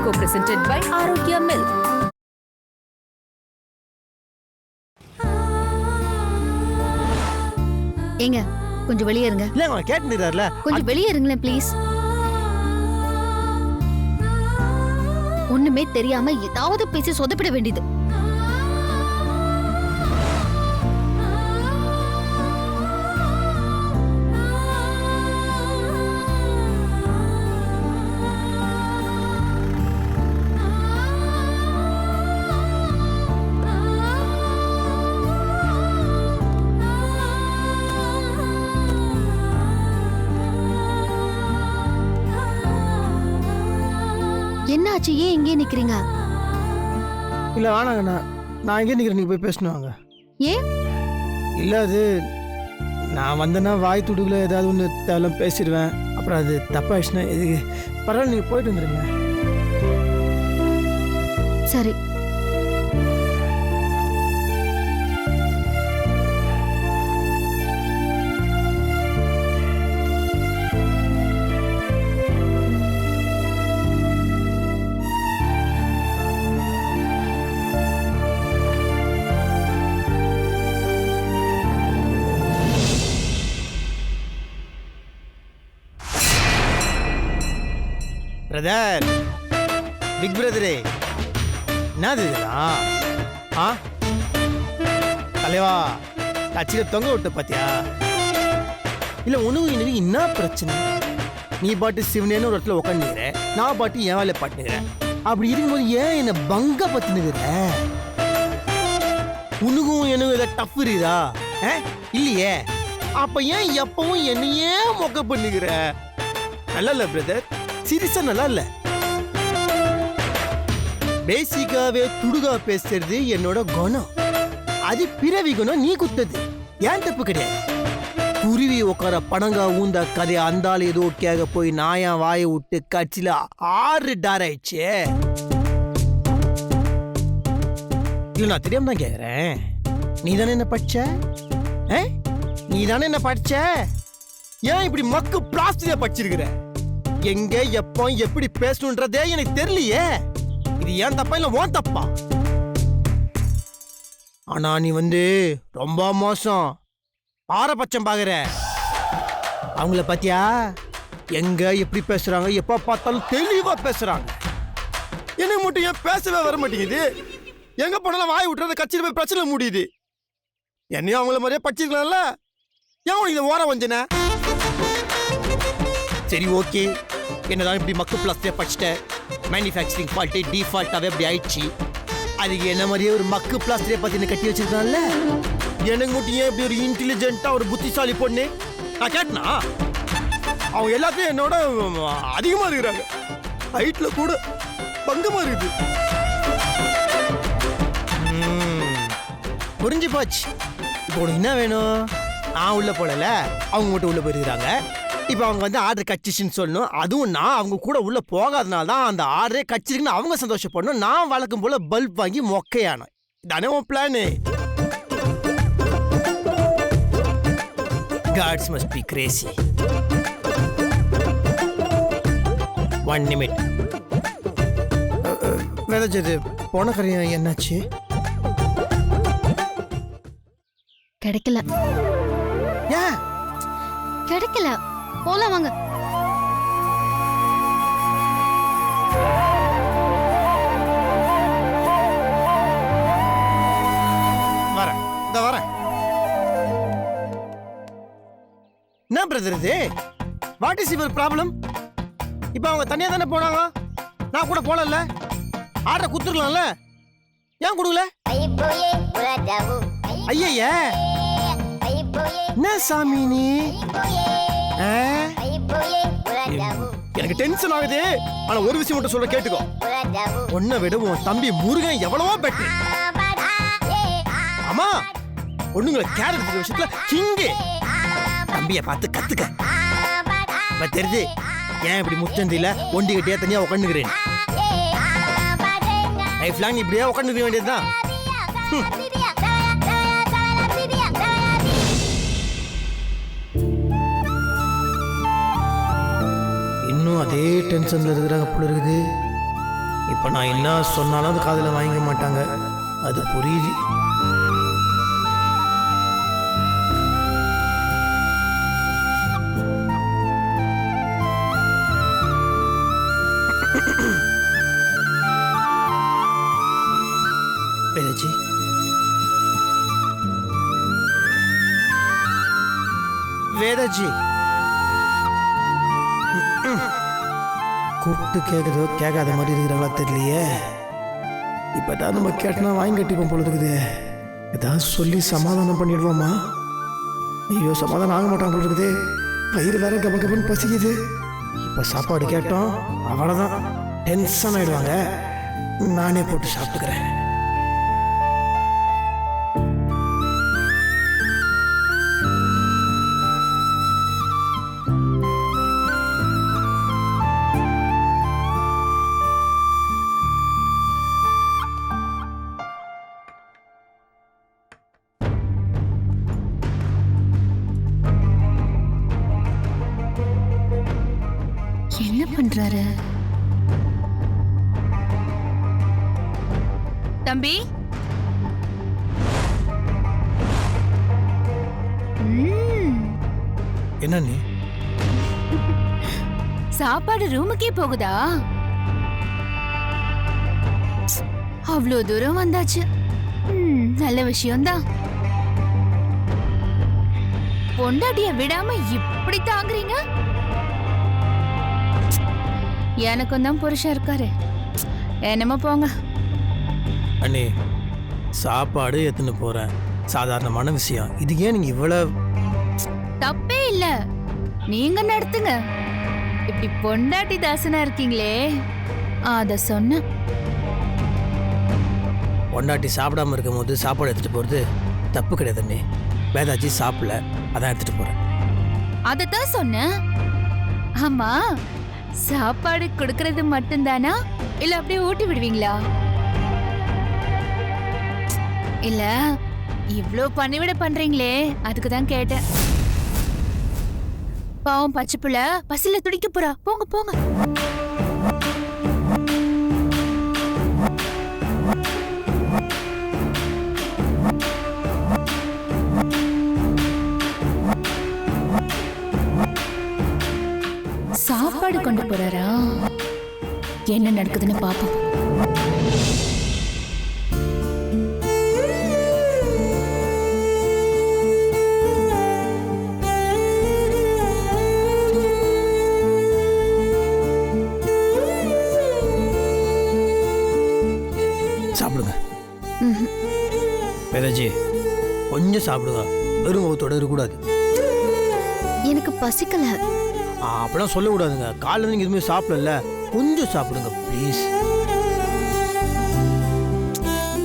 Co-presented by Arogya Milk. ஏங்க கொஞ்சம் வெளியே இருங்க. இல்ல அவன் கேட்டுறாருல, கொஞ்சம் வெளியே இருங்களேன் ப்ளீஸ். ஒண்ணுமே தெரியாம ஏதாவது பேசி சொதப்பிட வேண்டியது. என்னாச்சு? ஏன் இங்கே நிக்கிறீங்க? இல்ல வேணாங்கண்ணா, நான் எங்கே நிக்கிறேன், நீங்க போய் பேசணுவாங்க. ஏன்? இல்ல அது நான் வந்தேன்னா வாய் துடுக்குல ஏதாவது ஒன்று தேவையில்லாம் பேசிடுவேன். அப்புறம் அது தப்பாயிடுச்சுன்னா எதுக்கு, பரவாயில்ல நீங்க போயிட்டு வந்துடுங்க. சரி. பிரதர், பிக் பிரதரே, என்னது இதெல்லாம்? ஆ தலைவா, கட்சியில் தொங்க விட்ட பாத்தியா? இல்லை உனக்கு எனக்கு என்ன பிரச்சனை? நீ பாட்டு சிவனேன்னு ஒரு இடத்துல உட்காந்துக்கிற, நான் பாட்டு என் வேலையை பாட்டுக்கிறேன். அப்படி இருக்கும்போது ஏன் என்னை பங்க பத்துனுக்கிற? உனக்கும் எனக்கு இதை டஃப் இருக்குதா? இல்லையே, அப்ப ஏன் எப்பவும் என்னையே மொக்க பண்ணிக்கிற? நல்லா இல்ல பிரதர், சீரியஸா நல்லா இல்ல. பேசிக்காவே துடுகா பேசுறது என்னோட குணம். அது பிறவி குணம், நீ குத்தது ஏன் தப்பு கிடையாது. குருவி உட்கார பணங்கா ஊந்தா கதையை அந்தால ஏதோ கேக போய் நாயா வாயை விட்டு கட்சியில 6 டார் ஆயிடுச்சு. இல்ல நான் தெரியாம தான் கேக்குறேன். நீ தானே என்ன படிச்ச? நீ தானே என்ன படிச்ச? ஏன் இப்படி மக்கு பிளாஸ்டிக்க படிச்சிருக்கிற? எங்க எப்போ எப்படி பேசணுன்றதே எனக்கு தெரியலையே. இது ஏன் தப்பா இல்ல உன் தப்பா? ஆனா நீ ரொம்ப மோசம், பாரபட்சம் பாக்குற. அவங்கள பாத்தியா எங்க எப்படி பேசுறாங்க? எப்ப பார்த்தாலும் தெளிவா பேசுறாங்க. எனக்கு மட்டும் ஏன் பேசவே வர மாட்டேங்குது? எங்க போனாலும் வாய் விட்டுறத கட்சியில போய் பிரச்சனை முடியுது. என்னையும் அவங்கள மாதிரியே படிச்சிருக்கலாம்ல, ஏன் உனக்கு இதை ஓர வஞ்சன? சரி ஓகே, என்னதான் இப்படி மக்கு பிளஸ்டே படிச்சிட்டேன், மேனுஃபேக்சரிங் ஃபால்ட்டு டிஃபால்ட்டாகவே அப்படி ஆயிடுச்சு. அதுக்கு என்ன மாதிரியே ஒரு மக்கு பிளாஸ்டரே பற்றி கட்டி வச்சிருக்கான்ல, எனக்கு மட்டும் ஏன் இப்படி ஒரு இன்டெலிஜென்ட்டாக ஒரு புத்திசாலி பொண்ணு நான் கேட்டனா? அவங்க எல்லாத்தையும் என்னோட அதிகமாக இருக்கிறாங்க, ஹைட்டில் கூட பங்கமாக இருக்குது. புரிஞ்சு போச்சு. இப்போ உனக்கு என்ன வேணும்? நான் உள்ள போடல, அவங்க மட்டும் உள்ள போயிருக்கிறாங்க. இப்போ அவங்க ஆர்டர் கட்சிச்சுன்னு சொல்லணும். அதுவும் நான் அவங்க கூட உள்ள போகாதனால தான் அந்த ஆர்டரே கட்சிருக்குன்னு அவங்க சந்தோஷப்படணும். நான் வழக்கம் போல பல்ப் வாங்கி மொக்கையான தானே உன் plan. Gods must be crazy. 1 minute. வேதஜது போன கரையா என்னாச்சு? கிடைக்கல. ஏன் கிடைக்கல? போலாம் வாங்க. வரேன், இந்த வரேன். என்ன பிரதர் இது? What is your problem? இப்போ அவங்க தனியா தானே போனாங்க, நான் கூட போகல. ஆர்டர் குத்துருக்கலாம்ல, ஏன் கொடுக்கல? ஐயா என்ன சாமி நீ? எனக்கு டென்ஷன் ஆகுது. ஆனா ஒரு விஷயம் மட்டும் சொல்ல கேட்டுக்கோ, உன்னை விட உன் தம்பி முருகன் எவ்வளவோ பெட்டர். ஆமா, பொண்ணுங்களை கேர் எடுக்கிற விஷயத்துல கிங்கு. தம்பிய பார்த்து கத்துக்க. தெரியுது ஏன் இப்படி முச்சந்தில ஒண்டி கட்டியா தனியா உட்காந்துக்கிறேன். லைஃப் லாங் இப்படியே உட்காந்துக்க வேண்டியதுதான். இன்னும் அதே டென்ஷன்ல இருக்கிறாங்க போல இருக்குது. இப்போ நான் என்ன சொன்னாலும் அது காதில் வாங்கிக்க மாட்டாங்க, அது புரியுது. வேதாஜி, வேதாஜி, கூப்பிட்டு கேட்குறதோ கேட்காத மாதிரி இருக்கிறாங்களா தெரியலையே. இப்போ ஏதாவது நம்ம கேட்டனா வாங்கி கட்டிப்போம் போல இருக்குது. ஏதாவது சொல்லி சமாதானம் பண்ணிடுவோமா? ஐயோ, சமாதானம் ஆக மாட்டாங்க போல இருக்குது. வயிறு வேற கப கபன்னு பசிக்குது. இப்போ சாப்பாடு கேட்டோம், அவ்வளோதான், டென்ஷன் ஆயிடுவாங்க. நானே போட்டு சாப்பிட்டுக்கிறேன். என்ன பண்றாரு? தம்பி, என்ன நீ? சாப்பாடு ரூமுக்கே போகுதா? அவ்வளோ தூரம் வந்தாச்சு. நல்ல விஷயம்தான். பொண்டாட்டிய விடாம இப்படி தாங்குறீங்க. எனக்கும் தான் புருஷன் இருக்காரு. என்னமோ போங்க. அண்ணே, சாப்பாடு எடுத்துன்னு போறேன், சாதாரணமான விஷயம். இது ஏன் நீங்க இவ்வளவு? தப்பே இல்ல, நீங்க நடத்துங்க. இப்படி பொண்டாட்டி தாசனா இருக்கீங்களே, அத சொன்ன. பொண்டாட்டி சாப்பிடாம இருக்கும் போது சாப்பாடு எடுத்துட்டு போறது தப்பு கிடையாது அண்ணே. வேதாஜி சாப்பிடல, அதான் எடுத்துட்டு போறேன். அதத்தான் சொன்னேன். ஆமா, சாப்பாடு கொடுக்கறது மட்டும்தானா, இல்ல அப்படியே ஊட்டி விடுவீங்களா? இல்ல, இவ்ளோ பணிவிட பண்றீங்களே, அதுக்கு தான் கேட்டேன். பாவம் பச்சை புள்ள பசில துடிக்க போறா. போங்க போங்க. சாப்பாடு கொண்டு போறாரா? என்ன நடக்குதுன்னு பாப்போம். சாப்பிடுங்க. வேதாஜி, கொஞ்சம் சாப்பிடுங்க, வெறும் முகத்தோட இருக்கக்கூடாது. எனக்கு பசிக்கல. அப்படிலாம் சொல்லக்கூடாதுங்க. காலையில் நீங்கள் எதுவுமே சாப்பிடல, கொஞ்சம் சாப்பிடுங்க ப்ளீஸ்.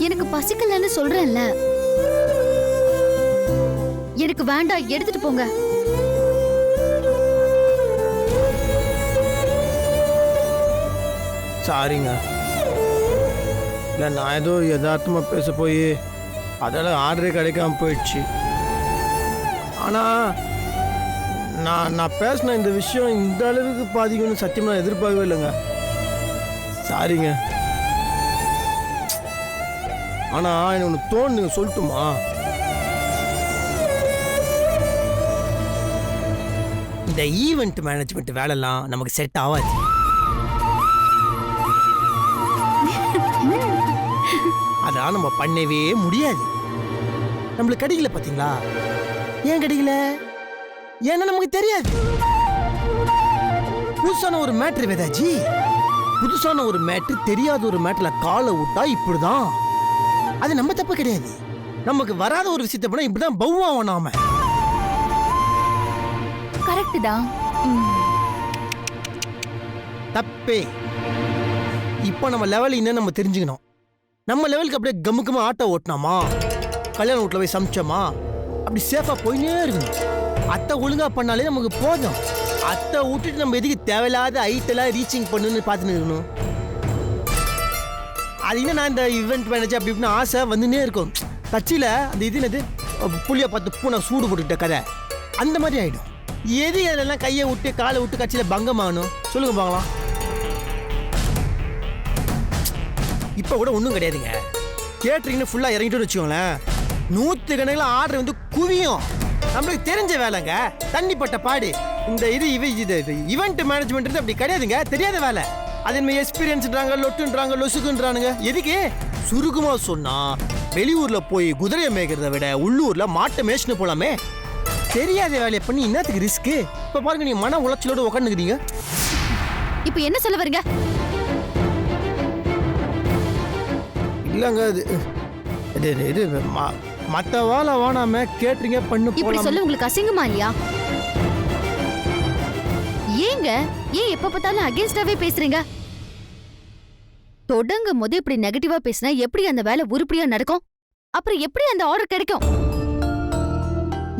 எனக்கு பசிக்கலன்னு சொல்றேன்ல. எனக்கு வேண்டாம், எடுத்துட்டு போங்க. சாரிங்க. இல்லை, நான் ஏதோ யதார்த்தமாக பேச போய் அதெல்லாம் ஆர்டரே கிடைக்காம போயிடுச்சு. ஆனால் நான் பேசின இந்த விஷயம் இந்த அளவுக்கு பாதிக்கும்னு சத்தியமாக நான் எதிர்பார்க்கவே இல்லைங்க. சாரிங்க. ஆனால் எனக்கு ஒன்று தோணுங்க, சொல்லட்டுமா? இந்த ஈவெண்ட் மேனேஜ்மெண்ட் வேலைலாம் நமக்கு செட் ஆகாது. அதான் நம்ம பண்ணவே முடியாது. நம்மளுக்கு கிடைக்கல, பார்த்தீங்களா? ஏன் கிடைக்கல? ஏன்னா நமக்கு தெரியாது. புதுசான ஒரு மேட்ரு வேதாஜி, புதுசான ஒரு மேட்ரு, தெரியாத ஒரு மேட்ரில் காலை விட்டா இப்படிதான். அது நம்ம தப்பு கிடையாது. நமக்கு வராத ஒரு விஷயத்தை பண்ணா இப்படிதான் பௌவாவோம் நாம. கரெக்ட் தான். தப்பே. இப்போ நம்ம லெவல் என்னன்னு நம்ம தெரிஞ்சுக்கணும். நம்ம லெவலுக்கு அப்படியே கம்முக்கமா ஆட்டோ ஓட்டினாமா, கல்யாண வீட்டில் போய் சமைச்சோமா, அப்படி சேஃபாக போயினே இருக்கணும். அத்தை ஒழுங்கா பண்ணாலே நமக்கு போதும். அத்தை விட்டுட்டு நம்ம எதுக்கு தேவையில்லாத ஐட்டெல்லாம் ரீச்சிங் பண்ணுன்னு பார்த்துன்னு இருக்கணும். அது என்ன, நான் இந்த ஈவெண்ட் மேனேஜர் அப்படி இப்படின்னு ஆசை வந்துன்னே இருக்கும். கட்சியில் அந்த இது என்னது, புளியை பார்த்து பூனை சூடு போட்டுக்கிட்ட கதை அந்த மாதிரி ஆகிடும். எது அதெல்லாம் கையை விட்டு காலை விட்டு கட்சியில் பங்கமாகணும்? சொல்லுங்க பார்க்கலாம். இப்போ கூட ஒன்றும் கிடையாதுங்க. கேட்ரிங்னு ஃபுல்லாக இறங்கிட்டோன்னு வச்சுக்கோங்களேன், 100 கணக்கில் ஆர்டர் வந்து குவியும். நம்மளுக்கு தெரிஞ்ச வேலைங்க, தண்ணிப்பட்ட பாடு. இந்த இது ஈவெண்ட் மேனேஜ்மெண்ட் அப்படி கிடையாதுங்க, தெரியாத வேலை. அது என்ன எக்ஸ்பீரியன்ஸ்ன்றாங்க, லொட்டுன்றாங்க, லொசுக்குன்றானுங்க. எதுக்கு? சுருக்கமாக சொன்னா வெளியூர்ல போய் குதிரையை மேய்க்கிறத விட உள்ளூர்ல மாட்டை மேய்ச்சின்னு போலாமே. தெரியாத வேலையை பண்ணி என்னத்துக்கு ரிஸ்க்கு? இப்ப பாருங்க, நீங்க மன உளைச்சலோட உட்காந்துக்கிறீங்க. இப்ப என்ன சொல்ல வரீங்க? இல்லங்க, இது மற்ற வேலை வேணாம கேட்டரிங்க பண்ணு இப்படி போலாம். சொல்ல உங்களுக்கு அசிங்கமா இல்லையா? ஏங்க ஏன் எப்ப பார்த்தாலும் அகைன்ஸ்டாவே பேசுறீங்க? தொடங்கும் போது இப்படி நெகட்டிவா பேசினா எப்படி அந்த வேலை உருப்படியா நடக்கும்? அப்புறம் எப்படி அந்த ஆர்டர் கிடைக்கும்?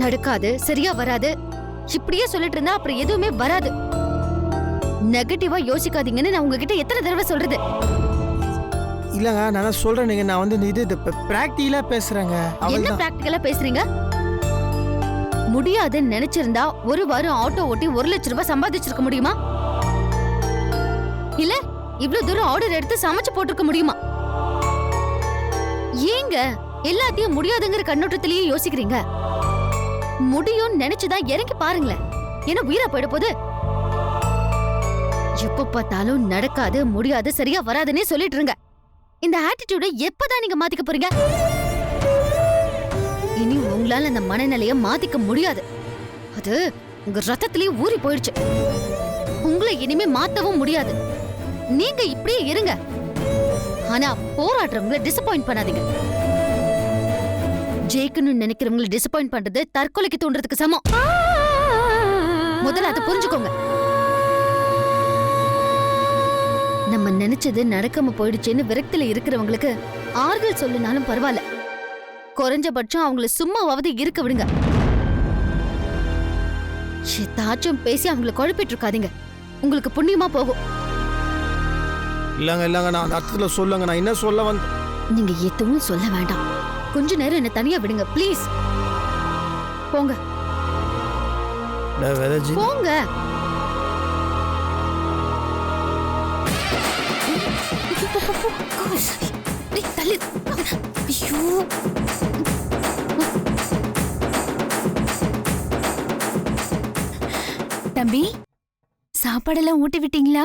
நடக்காது, சரியா வராது, இப்படியே சொல்லிட்டு இருந்தா அப்புறம் எதுவுமே வராது. நெகட்டிவா யோசிக்காதீங்கன்னு நான் உங்ககிட்ட எத்தனை தடவை சொல்றது? இல்லங்க, நான் சொல்றேன், நான் வந்து இது பிராக்டிகலா பேசுறேங்க. என்ன பிராக்டிகலா பேசுறீங்க? முடியாதுன்னு நினைச்சிருந்தா ஒரு வாரம் ஆட்டோ ஓட்டி 1 லட்சம் ரூபாய் சம்பாதிச்சிருக்க முடியுமா? இல்ல இவ்ளோ தூரம் ஆர்டர் எடுத்து சமைச்சு போட்டிருக்க முடியுமா? ஏங்க எல்லாத்தையும் முடியாதுங்கிற கண்ணோட்டத்திலேயே யோசிக்கிறீங்க? முடியும்னு நினைச்சுதான் இறங்கி பாருங்களேன். என்ன உயிரா போயிட போகுது? எப்ப பார்த்தாலும் நடக்காது, முடியாது, சரியா வராதுன்னே சொல்லிட்டு இருங்க. இந்த ஆட்டிடியூட எப்பதான் நீங்க மாத்திக்க போறீங்க? இனி உங்களால அந்த மனநிலைய மாத்திக்க முடியாது. அது உங்க ரத்தத்திலேயே ஊறி போயிடுச்சு. உங்களை இனிமே மாத்தவும் முடியாது. நீங்க இப்படியே இருங்க. ஆனா போராடுறவங்களை டிசப்பாயிண்ட் பண்ணாதீங்க. ஜெயிக்கணும்னு நினைக்கிறவங்களை டிசப்பாயிண்ட் பண்றது தற்கொலைக்கு தோன்றதுக்கு சமம். முதல்ல அதை புரிஞ்சுக்கோங்க. நம்ம நினைச்சது நடக்காம போயிடுச்சுன்னு விரக்தியில இருக்கிறவங்களுக்கு ஆறுதல் சொல்லுனாலும் பரவாயில்ல. குறைஞ்சபட்சம் அவங்கள சும்மாவாவது இருக்க விடுங்க. ஏதாச்சும் பேசி அவங்களை குழப்பிட்டு இருக்காதீங்க. உங்களுக்கு புண்ணியமா போகும். இல்லங்க, நான் அர்த்தத்துல சொல்லுங்க. நான் என்ன சொல்ல வந்து, நீங்க எதுவும் சொல்ல வேண்டாம். கொஞ்ச நேரம் என்ன தனியா விடுங்க ப்ளீஸ். போங்க போங்க. தம்பி, சாப்பாடெல்லாம் ஊட்டி விட்டீங்களா?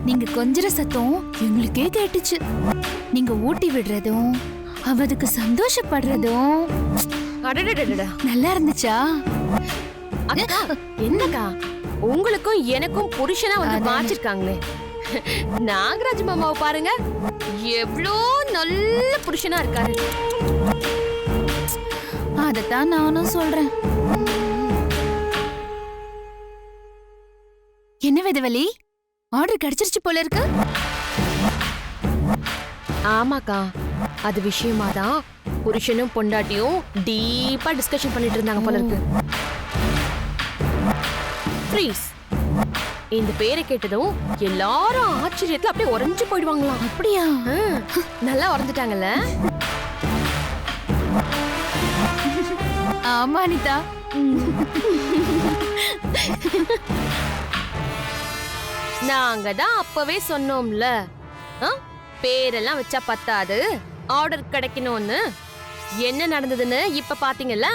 நீங்க கொஞ்சற சத்தம் எங்களுக்கே கேட்டுச்சு. நீங்க ஊட்டி விடுறதும் அவதுக்கு சந்தோஷப்படுறதும் நல்லா இருந்துச்சா? அக்கா, என்னக்கா உங்களுக்கும் எனக்கும் புருஷனா வந்து மாச்சிருக்காங்களே. நாகராஜ் மாமாவை பாருங்க, எவ்வளோ நல்ல புருஷனா இருக்காரு. அதத்தான் நானும் சொல்றேன். என்ன வேதவலி, ஆர்டர் கிடைச்சிருச்சு போல இருக்கு. ஆமாக்கா, அது விஷயமாதான் புருஷனும் பொண்டாட்டியும் டீப்பா டிஸ்கஷன் பண்ணிட்டு இருந்தாங்க போல இருக்கு. ப்ளீஸ், இந்த பேரை கேட்டதும் எல்லாரும் ஆச்சரியத்துல அப்படியே உறைஞ்சு போயிடுவாங்களாம். அப்படியா? நல்லா உறைஞ்சிட்டாங்கல்ல. ஆமா அனிதா. நாங்க தான் அப்பவே சொன்னோம்ல, பேரெல்லாம் வச்சா பத்தாது, ஆர்டர் கிடைக்கணும்னு. என்ன நடந்ததுன்னு இப்ப பாத்தீங்கல்ல.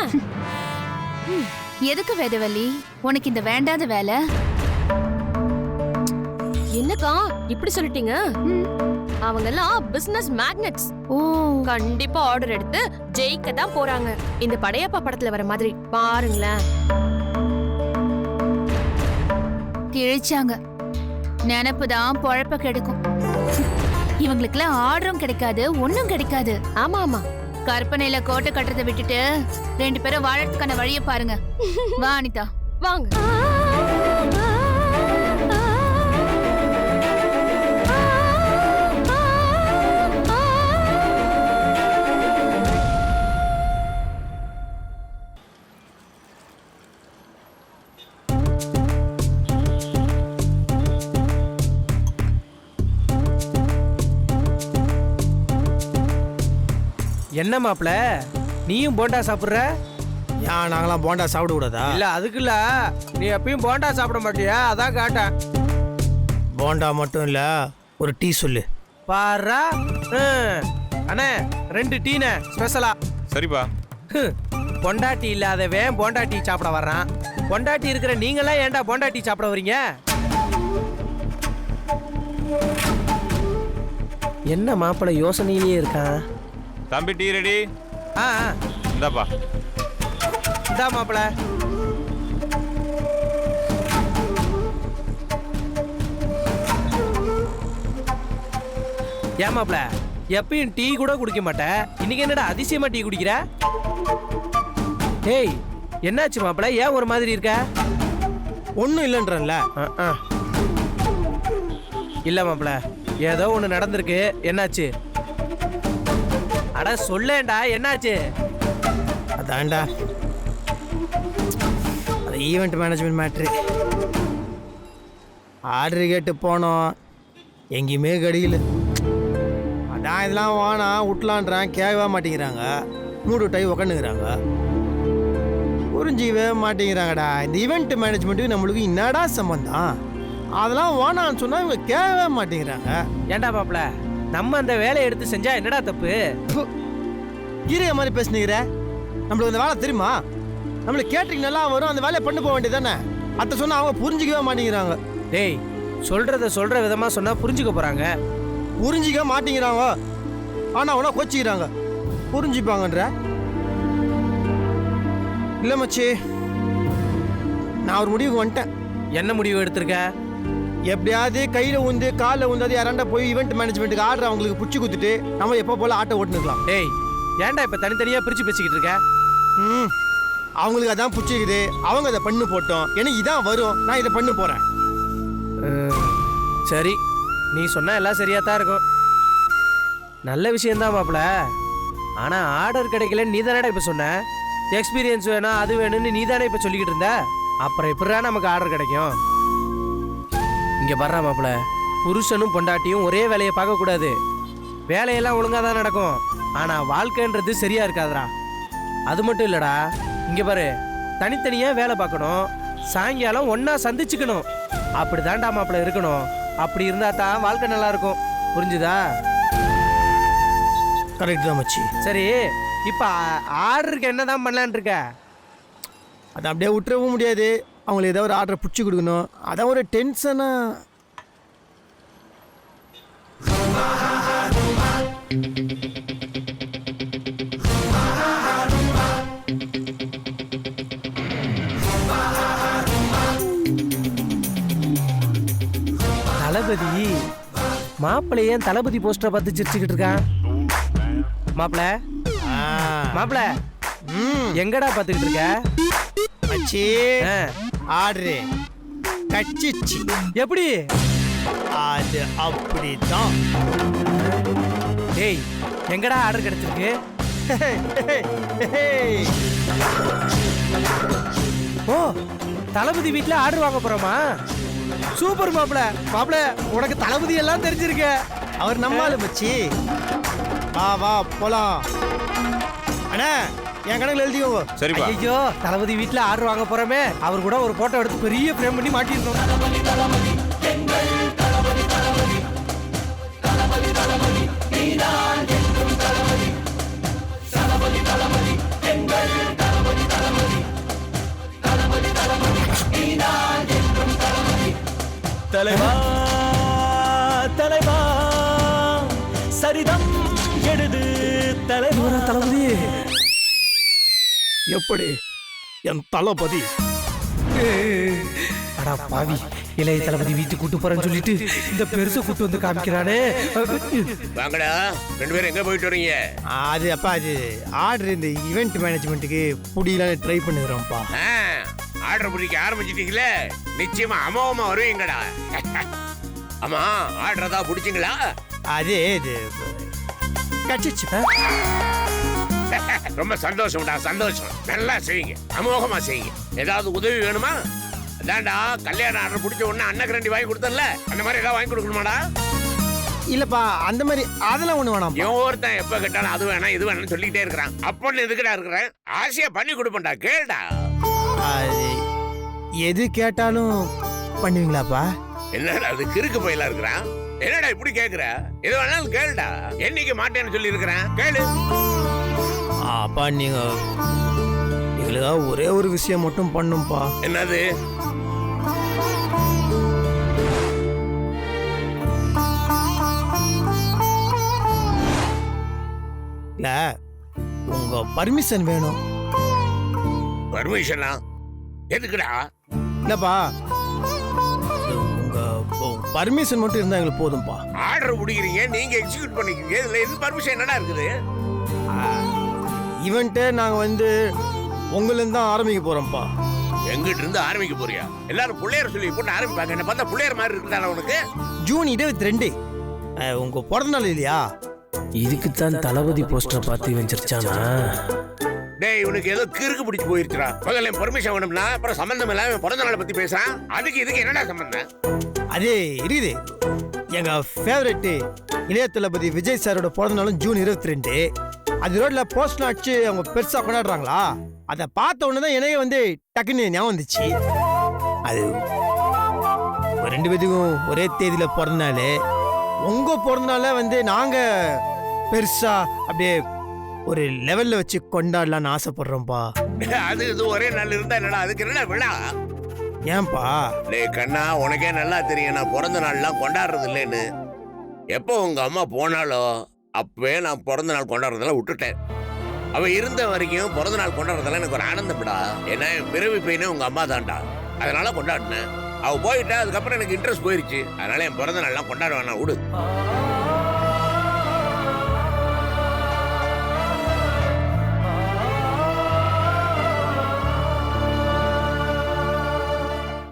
எதுக்கு வேதவல்லி உனக்கு இந்த வேண்டாத வேலை? என்னக்கா இப்படி சொல்லிட்டீங்க? அவங்க எல்லாம் பிசினஸ் மேக்னெட்ஸ். ஓ, கண்டிப்பா ஆர்டர் எடுத்து ஜெயிக்க தான் போறாங்க. இந்த படையப்பா படத்துல வர மாதிரி பாருங்களேன். கிழிச்சாங்க. நினைப்புதான் பொழப்ப கெடுக்கும். இவங்களுக்குலாம் ஆர்டரும் கிடைக்காது, ஒண்ணும் கிடைக்காது. ஆமா ஆமா, கற்பனையில கோட்டை கட்டுறதை விட்டுட்டு 2 பேரும் வாழறதுக்கான வழியை பாருங்க. வா அனிதா, வாங்க. என்ன மாப்பிள, நீயும் போண்டா சாப்பிடுற? ஏன் நாங்களாம் போண்டா சாப்பிட கூடாதா? இல்ல அதுக்கு இல்ல, நீ எப்பயும் போண்டா சாப்பிட மாட்டியா, அதான் கேட்டேன். போண்டா மட்டும் இல்ல, ஒரு டீ சொல்லு. பாரா. அண்ணே 2 டீனே ஸ்பெஷலா. சரிப்பா. பொண்டாட்டி இல்லாதவன் பொண்டாட்டி சாப்பிட வர்றான். பொண்டாட்டி இருக்கிற நீங்களாம் ஏன்டா பொண்டாட்டி சாப்பிட வரீங்க? என்ன மாப்பிள்ளை யோசனையிலேயே இருக்கான். தம்பி டீ ரெடி. ஆ இந்தாப்பா. இந்தா மாப்பிள்ள. ஏன் மாப்பிள்ள எப்பயும் டீ கூட குடிக்க மாட்டேன், இன்னைக்கு என்னடா அதிசயமா டீ குடிக்கிற? ஏய் என்னாச்சு மாப்பிள்ள, ஏன் ஒரு மாதிரி இருக்க? ஒன்றும் இல்லைன்றல. இல்ல மாப்பிள்ள, ஏதோ ஒண்ணு நடந்திருக்கு. என்னாச்சு? அட சொல்லேன்டா, என்னாச்சு? அதான்டா அது ஈவெண்ட் மேனேஜ்மெண்ட் மேட்ரு. ஆர்டர் கேட்டு போனோம், எங்கேயுமே கிடைக்கல. அதான் இதெல்லாம் வானா விட்லான்றேன், கேட்கவே மாட்டேங்கிறாங்க. மூடு டை உக்காந்துக்கிறாங்க, புரிஞ்சிக்கவே மாட்டேங்கிறாங்கடா. இந்த ஈவெண்ட் மேனேஜ்மெண்ட்டுக்கு நம்மளுக்கு என்னடா சம்பந்தம்? அதெல்லாம் வானான்னு சொன்னா இவங்க கேட்கவே மாட்டேங்கிறாங்க. ஏன்டா மாப்பிள்ள, நம்ம அந்த வேலையை எடுத்து செஞ்சா என்னடா தப்பு? கீரைய மாதிரி பேசுனீங்கிற. நம்மளுக்கு அந்த வேலை தெரியுமா? நம்மளுக்கு கேட்டரிங் நல்லா வரும், அந்த வேலையை பண்ணி போக வேண்டியது தானே. அத்தை சொன்னா அவங்க புரிஞ்சிக்கவே மாட்டேங்கிறாங்க. டேய் சொல்ற விதமா சொன்னா புரிஞ்சுக்க போறாங்க. புரிஞ்சிக்க மாட்டேங்கிறாங்க, ஆனா அவனா கோச்சிக்கிறாங்க. புரிஞ்சுப்பாங்கன்ற இல்ல மச்சி, நான் ஒரு முடிவுக்கு வந்துட்டேன். என்ன முடிவு எடுத்திருக்க? எப்படியாவது கையில உந்து காலில் உந்தாது யாராண்டா போய் ஈவெண்ட் மேனேஜ்மெண்ட்டுக்கு ஆர்டர் அவங்களுக்கு பிடிச்சி கொடுத்துட்டு நம்ம எப்போ போல ஆட்டோ ஓட்டுனுக்கலாம். டேய் ஏன்டா இப்ப தனித்தனியா பிரிச்சு பேசிக்கிட்டு இருக்க? அவங்களுக்கு அதான் பிடிச்சிக்குது, அவங்க அதை பண்ணு போட்டோம். எனக்கு இதான் வரும், நான் இதை பண்ணு போறேன். சரி, நீ சொன்னா எல்லாம் சரியா தான் இருக்கும். நல்ல விஷயம்தான் மாப்பிள. ஆனா ஆர்டர் கிடைக்கலன்னு நீ தானடா இப்ப சொன்ன. எக்ஸ்பீரியன்ஸ் வேணும் அது வேணும்னு நீ தானே இப்ப சொல்லிக்கிட்டு இருந்த. அப்புறம் எப்படிடா நமக்கு ஆர்டர் கிடைக்கும்? இங்க வர்றா மாப்பிள, புருஷனும் பொண்டாட்டியும் ஒரே வேலையை பார்க்க கூடாது. வேலையெல்லாம் ஒழுங்கா தான் நடக்கும், ஆனா வாழ்க்கைன்றது சரியா இருக்காதுடா. அது மட்டும் இல்லடா, இங்க பாரு, தனித்தனியா வேலை பார்க்கணும், சாயங்காலம் ஒன்னா சந்திச்சுக்கணும். அப்படிதான்டா மாப்பிள இருக்கணும். அப்படி இருந்தா தான் வாழ்க்கை நல்லா இருக்கும். புரிஞ்சுதா? கரெக்ட் தான் மச்சி. சரி, இப்ப ஆர்டருக்கு என்னதான் பண்ணலான் இருக்க? அதை அப்படியே விட்டுறவும் முடியாது, அவங்களுக்கு ஏதாவது ஒரு ஆர்டரை பிடிச்சி கொடுக்கணும். அதான் ஒரு டென்ஷனா. தளபதி மாப்பிள்ளை ஏன் தளபதி போஸ்டரை பார்த்து சிரிச்சுக்கிட்டு இருக்கான்? மாப்பிள எங்கடா பாத்துக்கிட்டு இருக்க? மச்சி ஆர்டரு கச்சிச்சு. எப்படி? அது அப்படிதான். டேய் எங்கடா ஆர்டர் கிடைச்சிருக்கு? ஓ, தளபதி வீட்டுல ஆர்டர் வாங்க போறோமா? சூப்பர் மாப்பிள. மாப்பிள உனக்கு தளபதி எல்லாம் தெரிஞ்சிருக்க. அவர் நம்மால மச்சி. வா வா போலாம். அண்ணா என் கணக்குல எழுதிக்கோங்க. சரிப்பா. ஐயோ, தளபதி வீட்டுல ஆர்டர் வாங்க போறோமே, அவர் கூட ஒரு போட்டோ எடுத்து பெரிய ஃப்ரேம் பண்ணி மாட்டிருந்தோம். தலைவா தலைவா சரிதம் எழுது தலைவா. தளபதி எப்படி என் தளபதி? அடா பாவி, இளைய தளபதி வீட்டுக்கு கூட்டு போறேன்னு சொல்லிட்டு இந்த பெருசு கூட்டு வந்து காமிக்கிறானே. வாங்கடா, 2 பேரும் எங்க போயிட்டு வரீங்க? அது அப்பா, அது ஆர்டர் இந்த ஈவெண்ட் மேனேஜ்மெண்ட்டுக்கு புடியலான்னு ட்ரை பண்ணுகிறோம்ப்பா. ஆர்டர் பிடிக்க ஆரம்பிச்சிட்டீங்களே, நிச்சயமா அமோகமா வருவீங்கடா. ஆமா, ஆர்டர் தான் பிடிச்சிங்களா? அது இது கச்சிச்சு. ரொம்ப சந்தோஷம்டா, சந்தோஷம். நல்லா செய்யுங்க, அமோகமா செய்யுங்க. ஏதாவது உதவி வேணுமா? அதான்டா, கல்யாண ஆர்டர் பிடிச்ச உடனே அண்ணக்கு 2 வாங்கி கொடுத்தல, அந்த மாதிரி ஏதாவது வாங்கி கொடுக்கணுமாடா? இல்லப்பா, அந்த மாதிரி அதெல்லாம் ஒண்ணு வேணாம். இவன் ஒருத்தன் எப்ப கேட்டாலும் அது வேணாம் இது வேணும்னு சொல்லிக்கிட்டே இருக்கிறான். அப்பன்னு எதுக்குடா இருக்கிறேன்? ஆசையா பண்ணி கொடுப்பேன்டா, கேளுடா. அது எது கேட்டாலும் பண்ணுவீங்களாப்பா? என்னடா அது கிறுக்கு பையலா இருக்கிறான்? என்னடா இப்படி கேக்குற? எது வேணாலும் கேளுடா. என்னைக்கு மாட்டேன்னு சொல்லி இருக்கிறேன், கேளு. அப்பா நீங்க எங்களுக்காக ஒரே ஒரு விஷயம் மட்டும் பண்ணும்பா. என்னது? இல்ல உங்க பர்மிஷன் வேணும். பர்மிஷனா? எதுக்குடா? இல்லப்பா உங்க பர்மிஷன் மட்டும் இருந்தா எங்களுக்கு போதும்பா. ஆர்டர் பிடிக்கிறீங்க, நீங்க எக்ஸிக்யூட் பண்ணிக்கிறீங்க. இதுல எந்த பர்மிஷன் என்னடா இருக்குது? ஈவெண்ட்டே நாங்க வந்து உங்களிருந்து தான் ஆரம்பிக்க போறோம்ப்பா. எங்கிட்ட இருந்து ஆரம்பிக்க போறியா? எல்லாரும் பிள்ளையர் சொல்லி போட்டு ஆரம்பிப்பாங்க. என்ன பார்த்தா பிள்ளையர் மாதிரி இருக்குதாடா உனக்கு? ஜூன் 22 உங்க பிறந்த நாள் இல்லையா? இதுக்கு தான் தளபதி போஸ்டர் பார்த்து வச்சிருச்சானா? டேய் இவனுக்கு ஏதோ கிறுக்கு பிடிச்சு போயிருச்சுடா. முதல்ல பர்மிஷன் வேணும்னா அப்புறம் சம்பந்தம் இல்லாம பிறந்த நாளை பத்தி பேசுறான். அதுக்கு இதுக்கு என்னடா சம்பந்தம்? அதே இருக்குது. எங்க ஃபேவரட் இளைய தளபதி விஜய் சாரோட பிறந்த நாளும் ஜூன் 22. அது ரோட்ல போஸ்டர் அடிச்சு அவங்க பெருசா கொண்டாடுறாங்களா? அதை பார்த்த உடனே தான் எனக்கு வந்து டக்குன்னு ஞாபகம் வந்துச்சு. அது ரெண்டு பேத்துக்கும் ஒரே தேதியில பிறந்த நாள். உங்க பிறந்த நாள வந்து நாங்க பெருசா அப்படியே ஒரு லெவல்ல வச்சு கொண்டாடலாம்னு ஆசைப்படுறோம்ப்பா. அது இது ஒரே நாள் இருந்தா என்னடா அதுக்கு என்னடா விழா? ஏன்பா? டேய் கண்ணா, உனக்கே நல்லா தெரியும் நான் பிறந்த நாள்லாம் கொண்டாடுறது இல்லைன்னு. எப்போ உங்க அம்மா போனாலோ அப்பவே நான் பிறந்த நாள் கொண்டாடுறதெல்லாம் விட்டுட்டேன். அவ இருந்த வரைக்கும் பிறந்த நாள் கொண்டாடுறதெல்லாம் எனக்கு ஒரு ஆனந்தம்டா. ஏன்னா என் பிறவி பையனே உங்க அம்மா தான்டா. அதனால கொண்டாடினேன். அவ போயிட்டா அதுக்கப்புறம் எனக்கு இன்ட்ரெஸ்ட் போயிருச்சு. அதனால என் பிறந்த நாள்லாம் கொண்டாட வேணாம், விடு.